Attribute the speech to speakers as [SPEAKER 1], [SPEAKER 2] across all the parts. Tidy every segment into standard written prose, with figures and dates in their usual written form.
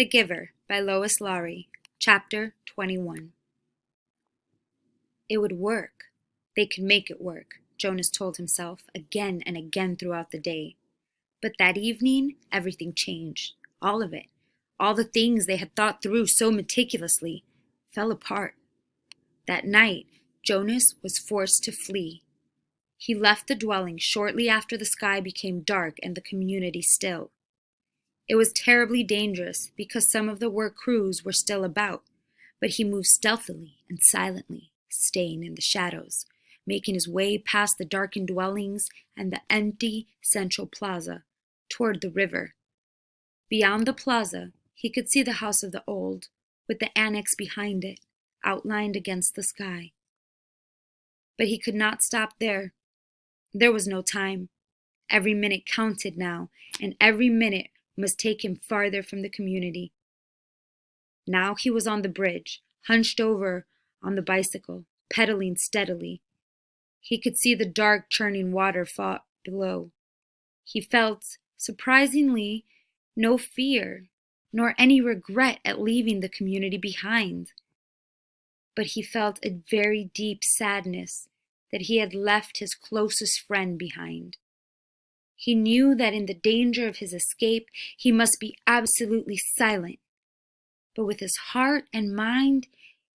[SPEAKER 1] The Giver by Lois Lowry, Chapter 21. It would work. They could make it work, Jonas told himself again and again throughout the day. But that evening, everything changed. All of it. All the things they had thought through so meticulously fell apart. That night, Jonas was forced to flee. He left the dwelling shortly after the sky became dark and the community still. It was terribly dangerous because some of the work crews were still about, but he moved stealthily and silently, staying in the shadows, making his way past the darkened dwellings and the empty central plaza toward the river. Beyond the plaza, he could see the house of the old, with the annex behind it, outlined against the sky. But he could not stop there. There was no time. Every minute counted now, and every minute must take him farther from the community. Now he was on the bridge, hunched over on the bicycle, pedaling steadily. He could see the dark, churning water fought below. He felt, surprisingly, no fear, nor any regret at leaving the community behind. But he felt a very deep sadness that he had left his closest friend behind. He knew that in the danger of his escape, he must be absolutely silent. But with his heart and mind,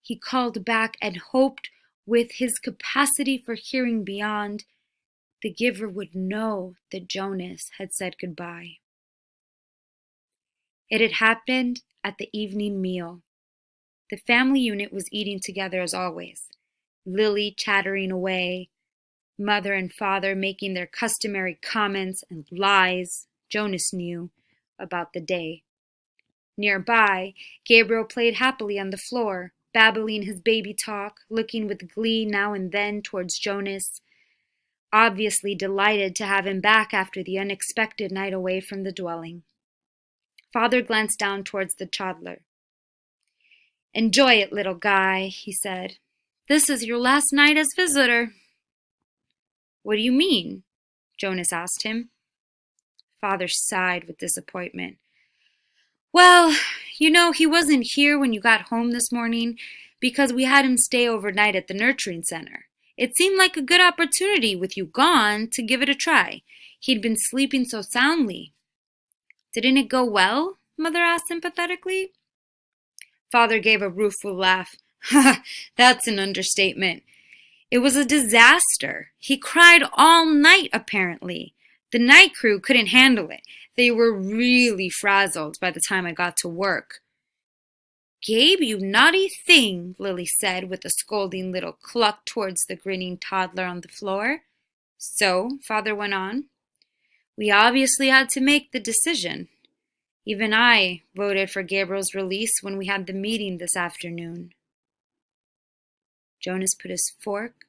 [SPEAKER 1] he called back and hoped with his capacity for hearing beyond, the Giver would know that Jonas had said goodbye. It had happened at the evening meal. The family unit was eating together as always, Lily chattering away, Mother and father making their customary comments and lies, Jonas knew, about the day. Nearby, Gabriel played happily on the floor, babbling his baby talk, looking with glee now and then towards Jonas, obviously delighted to have him back after the unexpected night away from the dwelling. Father glanced down towards the toddler. "Enjoy it, little guy," he said. "This is your last night as visitor." "What do you mean?" Jonas asked him. Father sighed with disappointment. "Well, he wasn't here when you got home this morning because we had him stay overnight at the nurturing center. It seemed like a good opportunity with you gone to give it a try. He'd been sleeping so soundly." "Didn't it go well?" Mother asked sympathetically. Father gave a rueful laugh. "That's an understatement. It was a disaster. He cried all night, apparently. The night crew couldn't handle it. They were really frazzled by the time I got to work." "Gabe, you naughty thing," Lily said with a scolding little cluck towards the grinning toddler on the floor. "So," Father went on, "we obviously had to make the decision. Even I voted for Gabriel's release when we had the meeting this afternoon." Jonas put his fork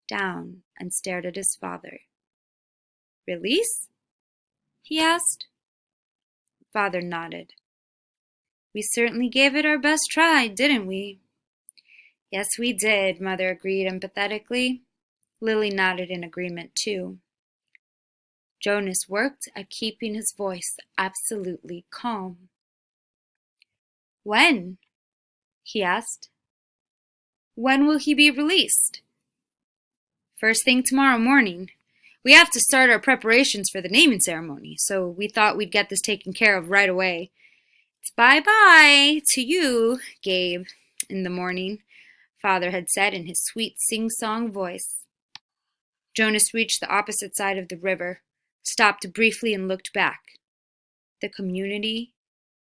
[SPEAKER 1] down and stared at his father. "Release?" he asked. Father nodded. "We certainly gave it our best try, didn't we?" "Yes, we did," Mother agreed empathetically. Lily nodded in agreement too. Jonas worked at keeping his voice absolutely calm. "When?" he asked. "When will he be released?" "First thing tomorrow morning. We have to start our preparations for the naming ceremony, so we thought we'd get this taken care of right away. It's bye-bye to you, Gabe, in the morning," Father had said in his sweet sing-song voice. Jonas reached the opposite side of the river, stopped briefly and looked back. The community,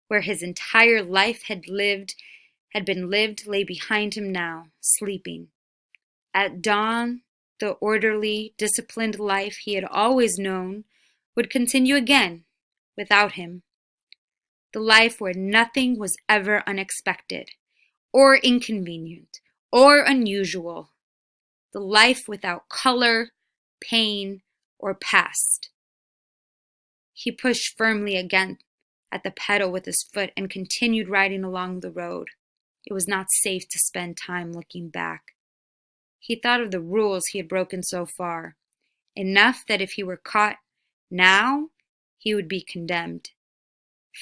[SPEAKER 1] where his entire life had been lived, lay behind him now, sleeping. At dawn, the orderly, disciplined life he had always known would continue again, without him. The life where nothing was ever unexpected, or inconvenient, or unusual. The life without color, pain, or past. He pushed firmly again at the pedal with his foot and continued riding along the road. It was not safe to spend time looking back. He thought of the rules he had broken so far, enough that if he were caught now, he would be condemned.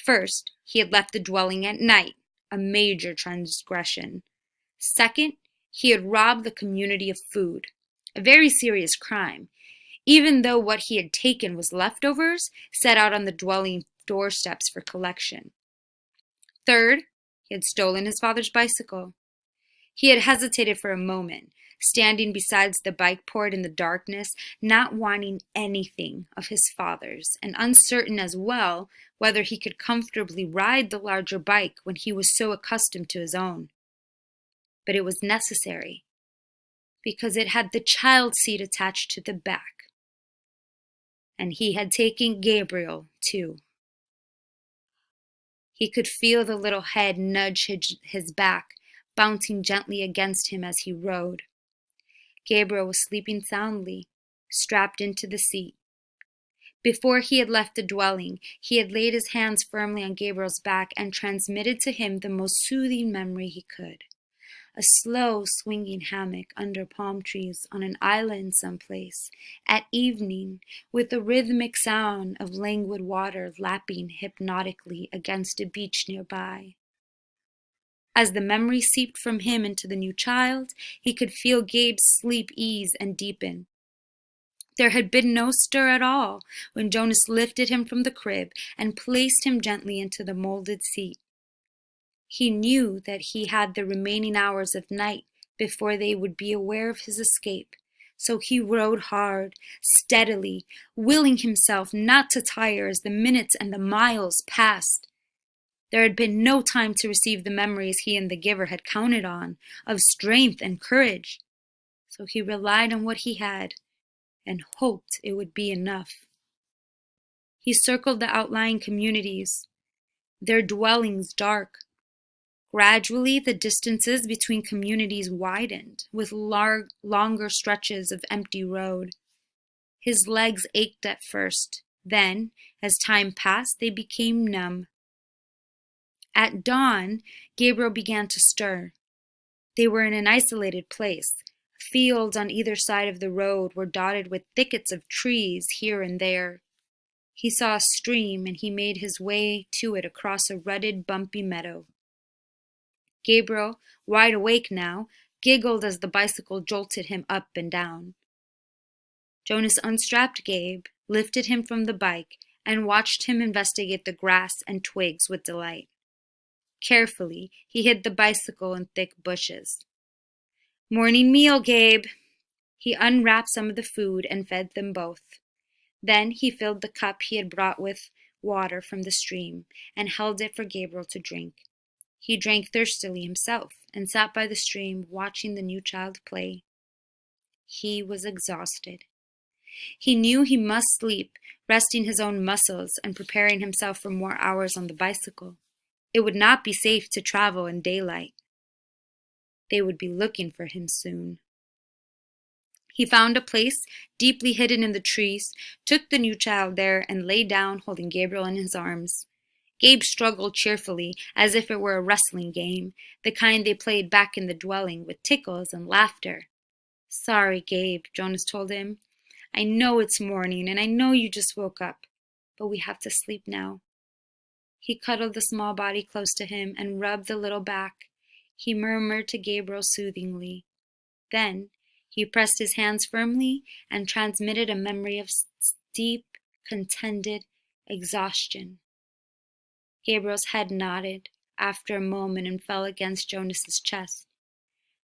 [SPEAKER 1] First, he had left the dwelling at night, a major transgression. Second, he had robbed the community of food, a very serious crime, even though what he had taken was leftovers set out on the dwelling doorsteps for collection. Third, he had stolen his father's bicycle. He had hesitated for a moment, standing beside the bike port in the darkness, not wanting anything of his father's, and uncertain as well whether he could comfortably ride the larger bike when he was so accustomed to his own. But it was necessary, because it had the child seat attached to the back. And he had taken Gabriel, too. He could feel the little head nudge his back, bouncing gently against him as he rode. Gabriel was sleeping soundly, strapped into the seat. Before he had left the dwelling, he had laid his hands firmly on Gabriel's back and transmitted to him the most soothing memory he could. A slow, swinging hammock under palm trees on an island someplace, at evening, with the rhythmic sound of languid water lapping hypnotically against a beach nearby. As the memory seeped from him into the new child, he could feel Gabe's sleep ease and deepen. There had been no stir at all when Jonas lifted him from the crib and placed him gently into the molded seat. He knew that he had the remaining hours of night before they would be aware of his escape, so he rode hard, steadily, willing himself not to tire as the minutes and the miles passed. There had been no time to receive the memories he and the giver had counted on, of strength and courage, so he relied on what he had and hoped it would be enough. He circled the outlying communities, their dwellings dark. Gradually, the distances between communities widened, with longer stretches of empty road. His legs ached at first. Then, as time passed, they became numb. At dawn, Gabriel began to stir. They were in an isolated place. Fields on either side of the road were dotted with thickets of trees here and there. He saw a stream, and he made his way to it across a rutted, bumpy meadow. Gabriel, wide awake now, giggled as the bicycle jolted him up and down. Jonas unstrapped Gabe, lifted him from the bike, and watched him investigate the grass and twigs with delight. Carefully, he hid the bicycle in thick bushes. "Morning meal, Gabe." He unwrapped some of the food and fed them both. Then he filled the cup he had brought with water from the stream and held it for Gabriel to drink. He drank thirstily himself and sat by the stream watching the new child play. He was exhausted. He knew he must sleep, resting his own muscles and preparing himself for more hours on the bicycle. It would not be safe to travel in daylight. They would be looking for him soon. He found a place deeply hidden in the trees, took the new child there, and lay down holding Gabriel in his arms. Gabe struggled cheerfully, as if it were a wrestling game, the kind they played back in the dwelling with tickles and laughter. "Sorry, Gabe," Jonas told him. "I know it's morning, and I know you just woke up, but we have to sleep now." He cuddled the small body close to him and rubbed the little back. He murmured to Gabriel soothingly. Then he pressed his hands firmly and transmitted a memory of deep, contented exhaustion. Gabriel's head nodded after a moment and fell against Jonas's chest.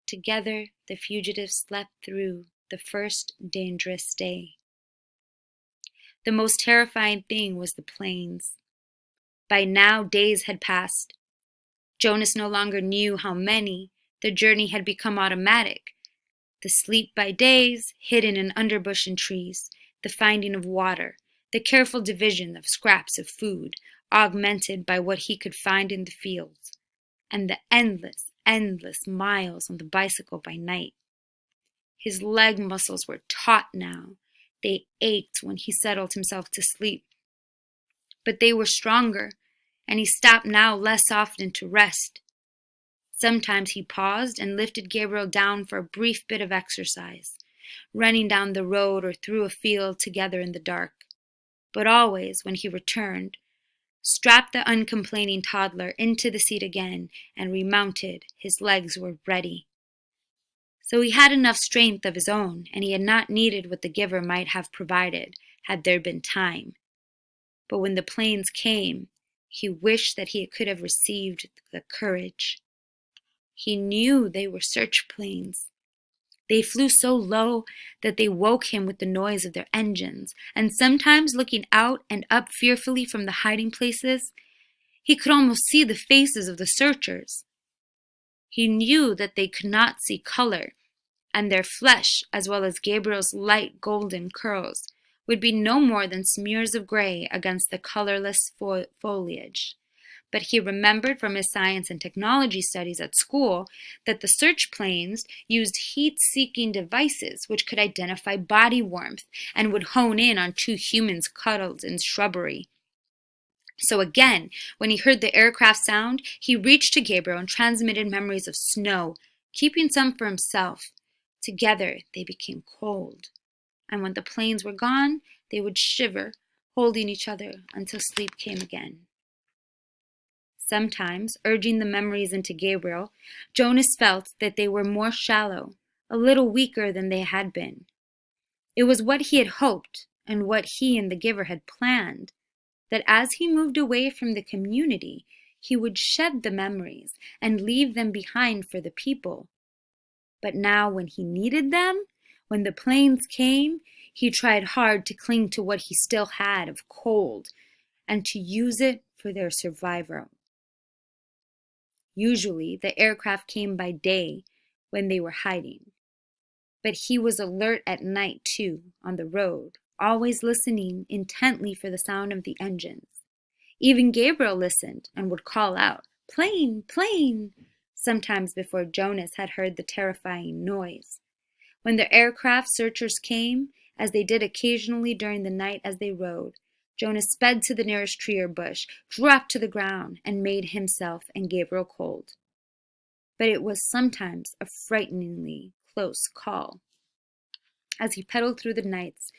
[SPEAKER 1] Together, the fugitives slept through the first dangerous day. The most terrifying thing was the plains. By now, days had passed. Jonas no longer knew how many. The journey had become automatic. The sleep by days, hidden in underbush and trees, the finding of water, the careful division of scraps of food, augmented by what he could find in the fields, and the endless miles on the bicycle by night. His leg muscles were taut now. They ached when he settled himself to sleep. But they were stronger, and he stopped now less often to rest. Sometimes he paused and lifted Gabriel down for a brief bit of exercise, running down the road or through a field together in the dark. But always, when he returned, strapped the uncomplaining toddler into the seat again, and remounted. His legs were ready. So he had enough strength of his own, and he had not needed what the giver might have provided had there been time. But when the planes came, he wished that he could have received the courage. He knew they were search planes. They flew so low that they woke him with the noise of their engines, and sometimes looking out and up fearfully from the hiding places, he could almost see the faces of the searchers. He knew that they could not see color, and their flesh, as well as Gabriel's light golden curls, would be no more than smears of gray against the colorless foliage. But he remembered from his science and technology studies at school that the search planes used heat-seeking devices which could identify body warmth and would hone in on two humans cuddled in shrubbery. So again, when he heard the aircraft sound, he reached to Gabriel and transmitted memories of snow, keeping some for himself. Together they became cold, and when the planes were gone, they would shiver, holding each other until sleep came again. Sometimes, urging the memories into Gabriel, Jonas felt that they were more shallow, a little weaker than they had been. It was what he had hoped and what he and the giver had planned, that as he moved away from the community, he would shed the memories and leave them behind for the people. But now when he needed them, when the planes came, he tried hard to cling to what he still had of cold and to use it for their survival. Usually, the aircraft came by day when they were hiding. But he was alert at night, too, on the road, always listening intently for the sound of the engines. Even Gabriel listened and would call out, "Plane, plane," sometimes before Jonas had heard the terrifying noise. When the aircraft searchers came, as they did occasionally during the night as they rode, Jonas sped to the nearest tree or bush, dropped to the ground, and made himself and Gabriel cold. But it was sometimes a frighteningly close call. As he pedaled through the nights,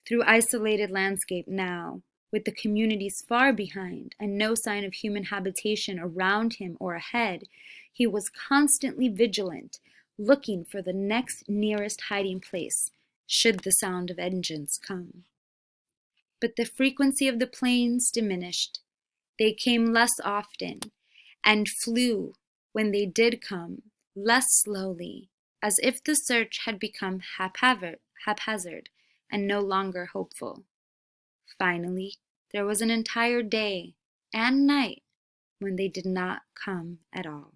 [SPEAKER 1] through isolated landscape now, with the communities far behind and no sign of human habitation around him or ahead, he was constantly vigilant, looking for the next nearest hiding place, should the sound of engines come. But the frequency of the planes diminished. They came less often, and flew, when they did come, less slowly, as if the search had become haphazard and no longer hopeful. Finally, there was an entire day and night when they did not come at all.